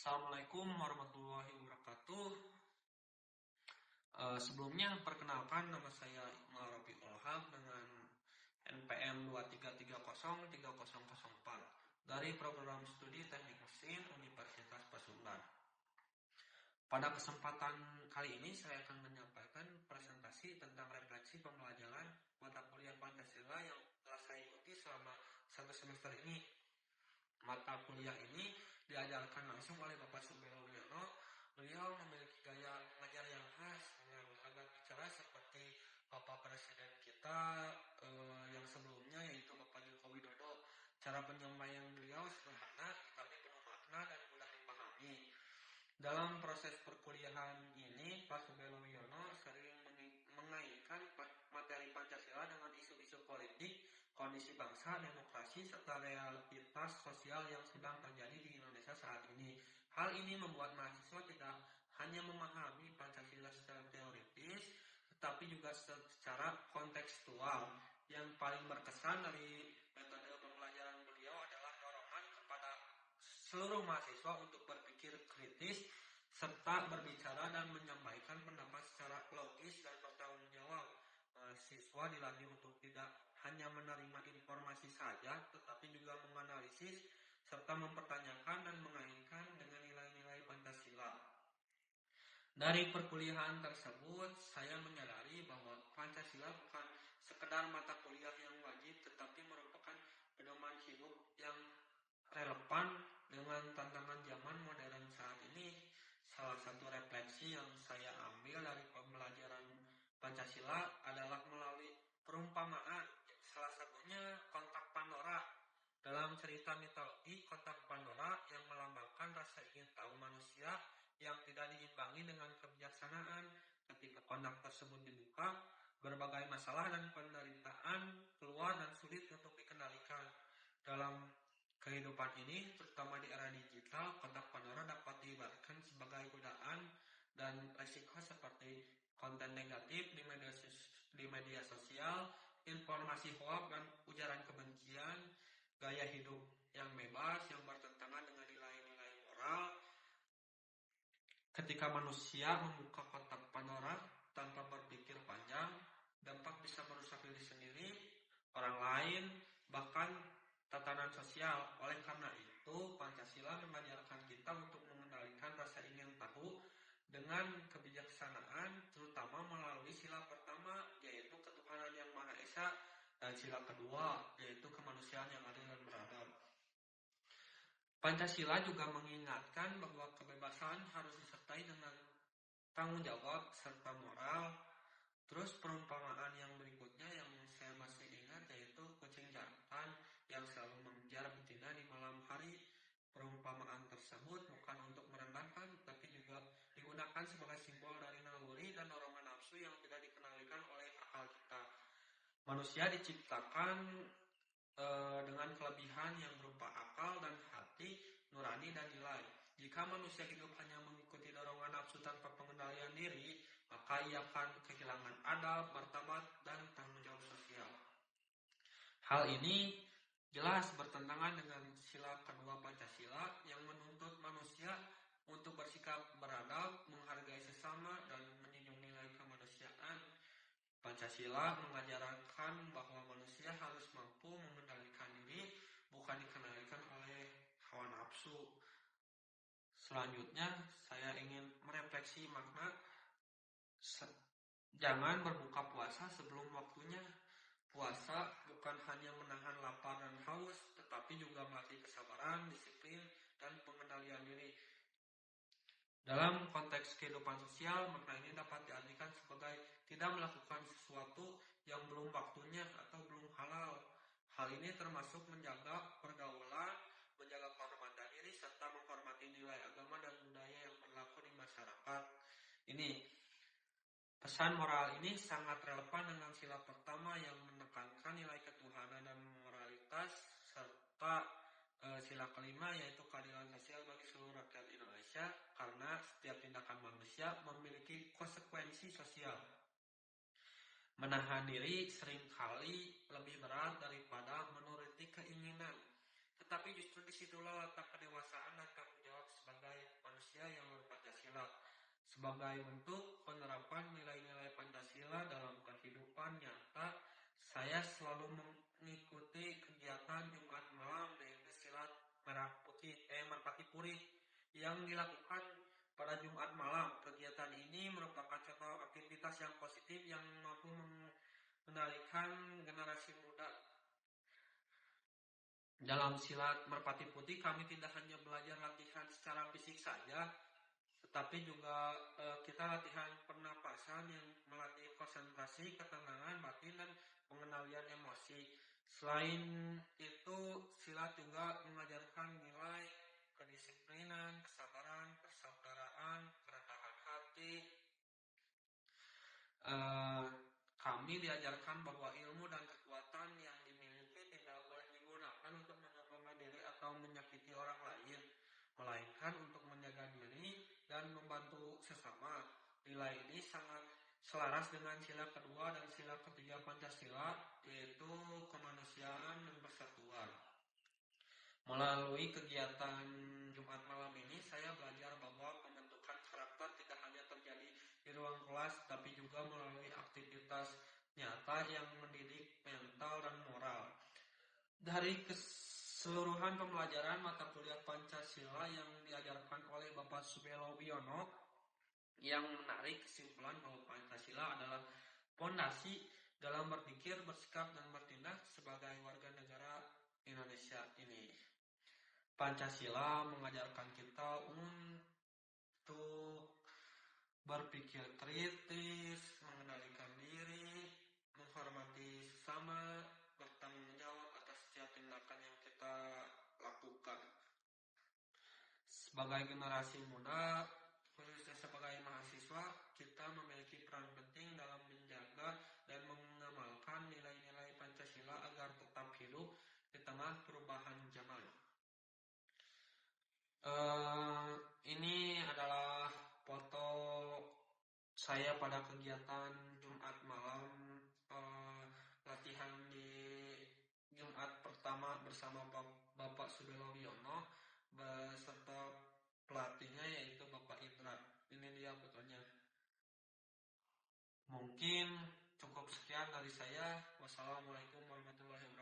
Assalamualaikum warahmatullahi wabarakatuh. Sebelumnya perkenalkan, nama saya Iqmal Rafiul Ilham dengan NPM 233030004 dari program studi Teknik Mesin Universitas Pasundan. Pada kesempatan kali ini saya akan menyampaikan presentasi tentang refleksi pembelajaran mata kuliah Pancasila yang telah saya ikuti selama 1 semester ini. Mata kuliah ini diajarkan langsung oleh Bapak Subelo Wiono. Beliau memiliki gaya mengajar yang khas dengan agak bicara seperti Bapak Presiden kita yang sebelumnya, yaitu Bapak Joko Widodo. Cara penyampaian beliau sederhana tapi penuh makna dan mudah dipahami. Dalam proses perkuliahan ini, Pak Subelo Wiono sering mengaitkan materi Pancasila dengan isu-isu politik, kondisi bangsa, demokrasi, serta realitas sosial yang sedang terjadi di Indonesia saat ini. Hal ini membuat mahasiswa tidak hanya memahami Pancasila secara teoritis, tetapi juga secara kontekstual. Yang paling berkesan dari metode pembelajaran beliau adalah dorongan kepada seluruh mahasiswa untuk berpikir kritis serta berbicara dan menyampaikan pendapat secara logis dan bertanggung jawab. Mahasiswa dilatih untuk tidak hanya menerima informasi saja, tetapi juga menganalisis serta mempertanyakan dan mengaitkan dengan nilai-nilai Pancasila. Dari perkuliahan tersebut, saya menyadari bahwa Pancasila bukan sekedar mata kuliah yang wajib, tetapi merupakan pedoman hidup yang relevan dengan tantangan zaman modern saat ini. Salah satu refleksi yang saya ambil dari pembelajaran Pancasila adalah melalui perumpamaan. Salah satunya kotak Pandora. Dalam cerita mitologi, kotak Pandora yang melambangkan rasa ingin tahu manusia yang tidak diimbangi dengan kebijaksanaan. Ketika kotak tersebut dibuka, berbagai masalah dan penderitaan keluar dan sulit untuk dikendalikan. Dalam kehidupan ini, terutama di era digital, kotak Pandora dapat diibaratkan sebagai godaan dan risiko seperti konten negatif di media sosial, informasi hoax dan ujaran kebencian, gaya hidup yang bebas yang bertentangan dengan nilai-nilai moral. Ketika manusia membuka kotak Pandora tanpa berpikir panjang, dampak bisa merusak diri sendiri, orang lain, bahkan tatanan sosial. Oleh karena itu, Pancasila mengajarkan kita untuk mengendalikan rasa ingin tahu dengan kebijaksanaan, terutama melalui sila pertama, yaitu ketuhanan yang Maha Esa, dan sila kedua, yaitu kemanusiaan yang adil dan beradab. Pancasila juga mengingatkan bahwa kebebasan harus disertai dengan tanggung jawab serta moral. Terus perumpamaan yang berikutnya yang saya masih ingat yaitu kucing jantan yang selalu mengejar betina di malam hari. Perumpamaan tersebut bukan untuk merendahkan, tapi juga digunakan sebagai simbol dari naluri dan dorongan nafsu yang tidak dikendalikan oleh akal kita. Manusia diciptakan dengan kelebihan yang berupa akal dan hati, nurani dan nilai. Jika manusia hidup hanya mengikuti dorongan nafsu tanpa pengendalian diri, maka ia akan kehilangan adab, martabat, dan tanggung jawab sosial. Hal ini jelas bertentangan dengan sila kedua Pancasila yang menuntut manusia untuk bersikap beradab, menghargai sesama, dan menjunjung nilai kemanusiaan. Pancasila mengajarkan bahwa manusia harus mampu mengendalikan diri, bukan dikendalikan oleh hawa nafsu. Selanjutnya, saya ingin merefleksi makna jangan berbuka puasa sebelum waktunya. Puasa bukan hanya menahan lapar dan haus, tetapi juga melatih kesabaran, disiplin, dan pengendalian diri. Dalam konteks kehidupan sosial, makna ini dapat diartikan sebagai tidak melakukan sesuatu yang belum waktunya atau belum halal. Hal ini termasuk menjaga pergaulan, menjaga kehormatan diri, serta menghormati nilai agama dan budaya yang berlaku di masyarakat. Ini pesan moral ini sangat relevan dengan sila pertama yang menekankan nilai ketuhanan dan moralitas, serta sila kelima yaitu keadilan sosial bagi seluruh rakyat Indonesia, karena setiap tindakan manusia memiliki konsekuensi sosial. Menahan diri seringkali lebih berat daripada menuruti keinginan, tetapi justru disitulah letak kedewasaan dan tanggung jawab sebagai Sebagai bentuk penerapan nilai-nilai Pancasila dalam kehidupan nyata, saya selalu mengikuti kegiatan Jumat malam di Silat Merpati Purih yang dilakukan pada Jumat malam. Kegiatan ini merupakan contoh aktivitas yang positif yang mampu mengendalikan generasi muda. Dalam silat Merpati Putih kami tidak hanya belajar latihan secara fisik saja, tetapi juga kita latihan pernapasan yang melatih konsentrasi, ketenangan batin, dan pengendalian emosi. Selain itu, silat juga mengajarkan nilai kedisiplinan, kesabaran, persaudaraan, kerendahan hati. Kami diajarkan bahwa ilmu dan kekuatan yang dimiliki tidak boleh digunakan untuk mengembangkan diri atau menyakiti orang lain, melainkan untuk menjaga diri dan membantu sesama. Nilai ini sangat selaras dengan sila kedua dan sila ketiga Pancasila, yaitu kemanusiaan dan persatuan. Melalui kegiatan Jumat malam ini, saya belajar bahwa pembentukan karakter tidak hanya terjadi di ruang kelas, tapi juga melalui aktivitas nyata yang mendidik mental dan moral. Dari keseluruhan pembelajaran mata kuliah Pancasila yang diajarkan oleh Bapak Subelo Wiono, yang menarik kesimpulan bahwa Pancasila adalah fondasi dalam berpikir, bersikap, dan bertindak sebagai warga negara Indonesia ini. Pancasila mengajarkan kita untuk berpikir kritis, mengendalikan diri, menghormati sesama, bertanggung jawab atas setiap tindakan yang kita lakukan. Sebagai generasi muda, khususnya sebagai mahasiswa, kita memiliki peran penting dalam menjaga dan mengamalkan nilai-nilai Pancasila agar tetap hidup di tengah perubahan zaman. Ini adalah foto saya pada kegiatan Jumat malam, latihan di Jumat pertama bersama Bapak Subelo Wiono beserta pelatihnya yaitu Bapak Indra. Ini dia fotonya. Mungkin cukup sekian dari saya. Wassalamualaikum warahmatullahi wabarakatuh.